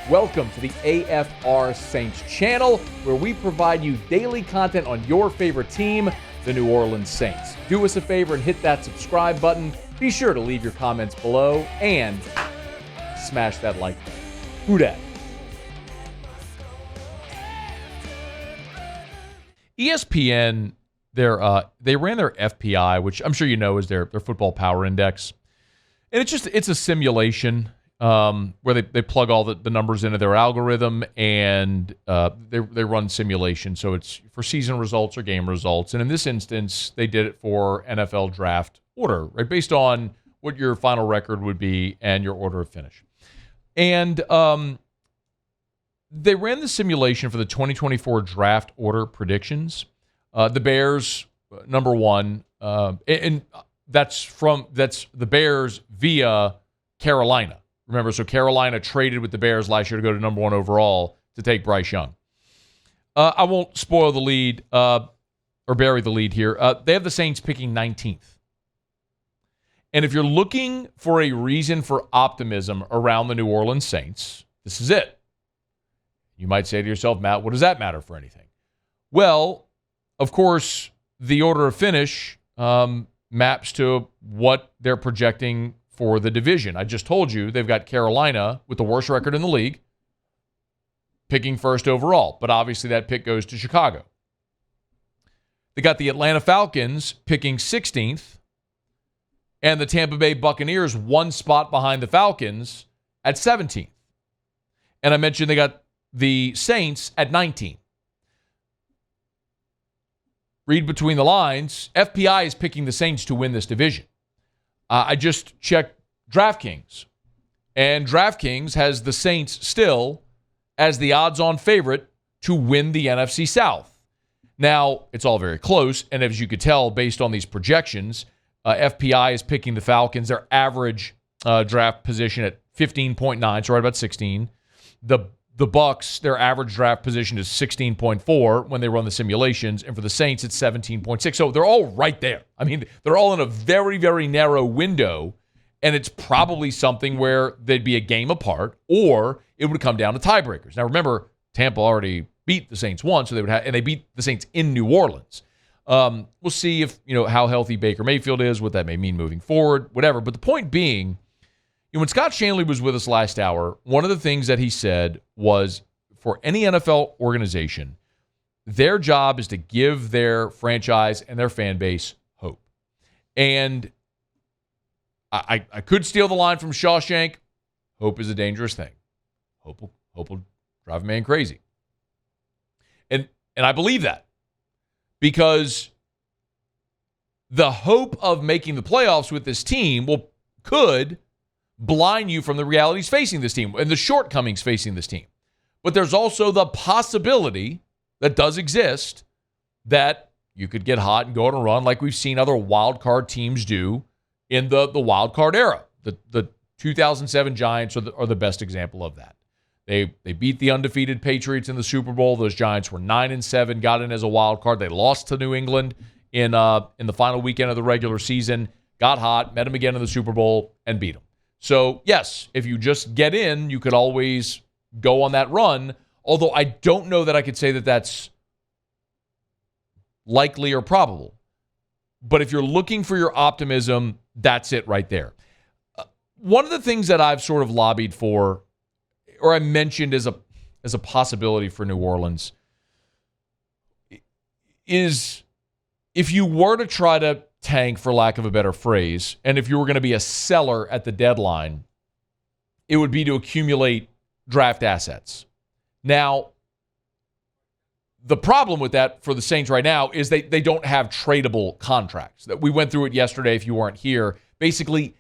Welcome to the AFR Saints channel, where we provide you daily content on your favorite team, the New Orleans Saints. Do us a favor and hit that subscribe button. Be sure to leave your comments below and smash that like button. Who dat? ESPN, they ran their FPI, which I'm sure you know is their football power index. And it's a simulation where they plug all the numbers into their algorithm, and they run simulation. So it's for season results or game results. And in this instance, they did it for NFL Draft Order, right? Based on what your final record would be and your order of finish. And they ran the simulation for the 2024 Draft Order predictions. The Bears, number one, and that's the Bears via Carolina. Remember, so Carolina traded with the Bears last year to go to number one overall to take Bryce Young. I won't spoil the lead or bury the lead here. They have the Saints picking 19th. And if you're looking for a reason for optimism around the New Orleans Saints, this is it. You might say to yourself, Matt, what does that matter for anything? Well, of course, the order of finish maps to what they're projecting for the division. I just told you they've got Carolina with the worst record in the league picking first overall, but obviously that pick goes to Chicago. They got the Atlanta Falcons picking 16th, and the Tampa Bay Buccaneers one spot behind the Falcons at 17th. And I mentioned they got the Saints at 19. Read between the lines. FPI is picking the Saints to win this division. I just checked DraftKings, and DraftKings has the Saints still as the odds-on favorite to win the NFC South. Now, it's all very close, and as you could tell based on these projections, FPI is picking the Falcons, their average draft position at 15.9, so right about 16. The Bucs, their average draft position is 16.4 when they run the simulations, and for the Saints, it's 17.6. So they're all right there. I mean, they're all in a very, very narrow window, and it's probably something where they'd be a game apart, or it would come down to tiebreakers. Now, remember, Tampa already beat the Saints once, so and they beat the Saints in New Orleans. We'll see if how healthy Baker Mayfield is, what that may mean moving forward, whatever. But the point being, when Scott Shanley was with us last hour, one of the things that he said was for any NFL organization, their job is to give their franchise and their fan base hope. And I could steal the line from Shawshank. Hope is a dangerous thing. Hope will drive a man crazy. And I believe that because the hope of making the playoffs with this team could blind you from the realities facing this team and the shortcomings facing this team. But there's also the possibility that does exist that you could get hot and go on a run like we've seen other wild card teams do in the wild card era. The 2007 Giants are the best example of that. They beat the undefeated Patriots in the Super Bowl. Those Giants were 9-7, got in as a wild card. They lost to New England in the final weekend of the regular season, got hot, met them again in the Super Bowl, and beat them. So, yes, if you just get in, you could always go on that run, although I don't know that I could say that that's likely or probable. But if you're looking for your optimism, that's it right there. One of the things that I've sort of lobbied for, or I mentioned as a possibility for New Orleans, is if you were to try to tank, for lack of a better phrase, and if you were going to be a seller at the deadline, it would be to accumulate draft assets. Now, the problem with that for the Saints right now is they don't have tradable contracts. That we went through it yesterday if you weren't here. Basically,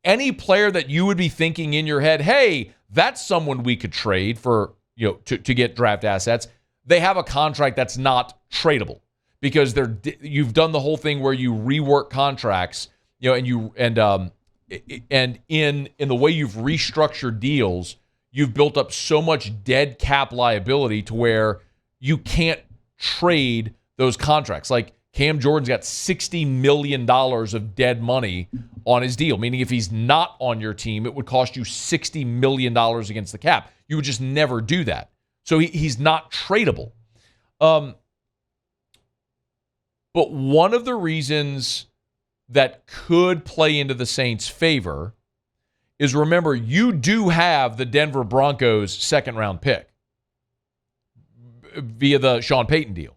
any player that you would be thinking in your head, hey, that's someone we could trade for, to get draft assets, they have a contract that's not tradable. Because you've done the whole thing where you rework contracts, and in the way you've restructured deals, you've built up so much dead cap liability to where you can't trade those contracts. Like Cam Jordan's got $60 million of dead money on his deal, meaning if he's not on your team, it would cost you $60 million against the cap. You would just never do that. So he's not tradable. But one of the reasons that could play into the Saints' favor is, remember, you do have the Denver Broncos second-round pick via the Sean Payton deal.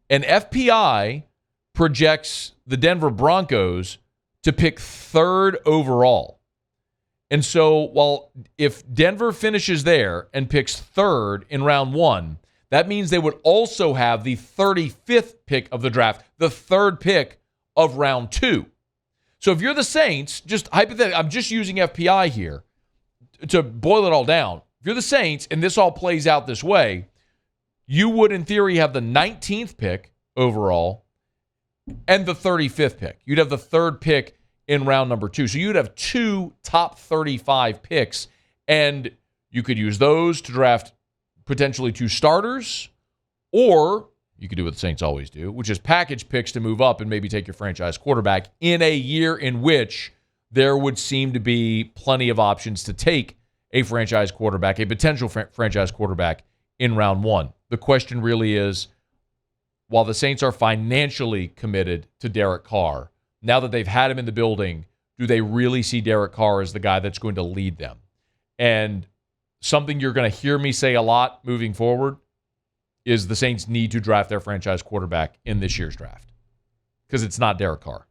And FPI projects the Denver Broncos to pick third overall. And so if Denver finishes there and picks third in round 1, that means they would also have the 35th pick of the draft, the third pick of round 2. So if you're the Saints, just hypothetically, I'm just using FPI here to boil it all down. If you're the Saints and this all plays out this way, you would, in theory, have the 19th pick overall and the 35th pick. You'd have the third pick in round number 2. So you'd have 2 top 35 picks, and you could use those to draft potentially 2 starters, or you could do what the Saints always do, which is package picks to move up and maybe take your franchise quarterback in a year in which there would seem to be plenty of options to take a franchise quarterback, a potential franchise quarterback in round 1. The question really is, while the Saints are financially committed to Derek Carr, now that they've had him in the building, do they really see Derek Carr as the guy that's going to lead them? And something you're going to hear me say a lot moving forward is the Saints need to draft their franchise quarterback in this year's draft, because it's not Derek Carr.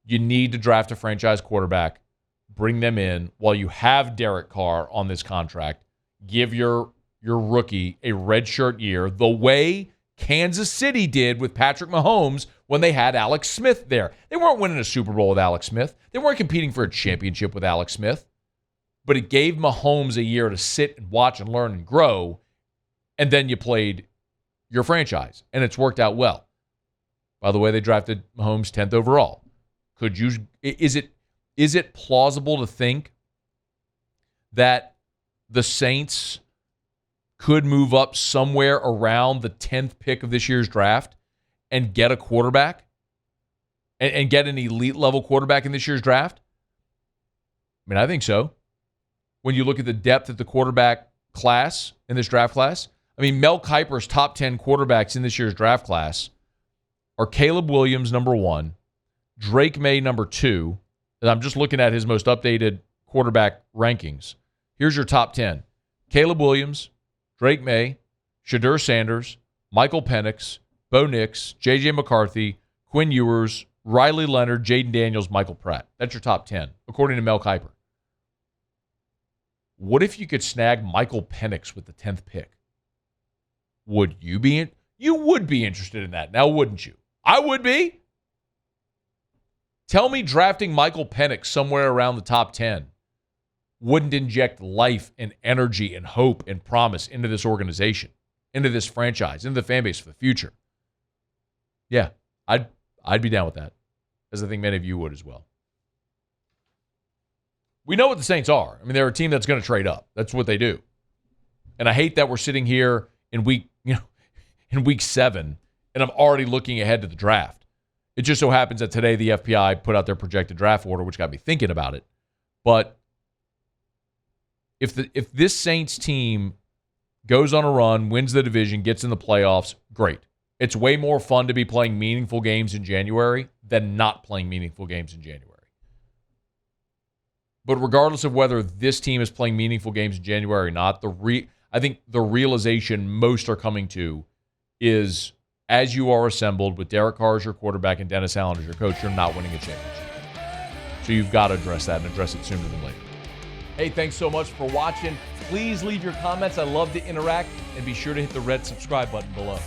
You need to draft a franchise quarterback, bring them in while you have Derek Carr on this contract, give your rookie a redshirt year, the way Kansas City did with Patrick Mahomes when they had Alex Smith there. They weren't winning a Super Bowl with Alex Smith. They weren't competing for a championship with Alex Smith. But it gave Mahomes a year to sit and watch and learn and grow, and then you played your franchise, and it's worked out well. By the way, they drafted Mahomes 10th overall. Is it plausible to think that the Saints could move up somewhere around the 10th pick of this year's draft and get a quarterback and get an elite level quarterback in this year's draft? I mean, I think so. When you look at the depth of the quarterback class in this draft class, I mean, Mel Kiper's top 10 quarterbacks in this year's draft class are Caleb Williams, number 1, Drake May, number 2, and I'm just looking at his most updated quarterback rankings. Here's your top 10. Caleb Williams, Drake May, Shadur Sanders, Michael Penix, Bo Nix, J.J. McCarthy, Quinn Ewers, Riley Leonard, Jaden Daniels, Michael Pratt. That's your top 10, according to Mel Kiper. What if you could snag Michael Penix with the 10th pick? Would you be you would be interested in that, now wouldn't you? I would be. Tell me drafting Michael Penix somewhere around the top 10 wouldn't inject life and energy and hope and promise into this organization, into this franchise, into the fan base for the future. Yeah, I'd be down with that, as I think many of you would as well. We know what the Saints are. I mean, they're a team that's going to trade up. That's what they do. And I hate that we're sitting here in week 7, and I'm already looking ahead to the draft. It just so happens that today the FPI put out their projected draft order, which got me thinking about it. But if this Saints team goes on a run, wins the division, gets in the playoffs, great. It's way more fun to be playing meaningful games in January than not playing meaningful games in January. But regardless of whether this team is playing meaningful games in January or not, I think the realization most are coming to is, as you are assembled with Derek Carr as your quarterback and Dennis Allen as your coach, you're not winning a championship. So you've got to address that and address it sooner than later. Hey, thanks so much for watching. Please leave your comments. I love to interact, and be sure to hit the red subscribe button below.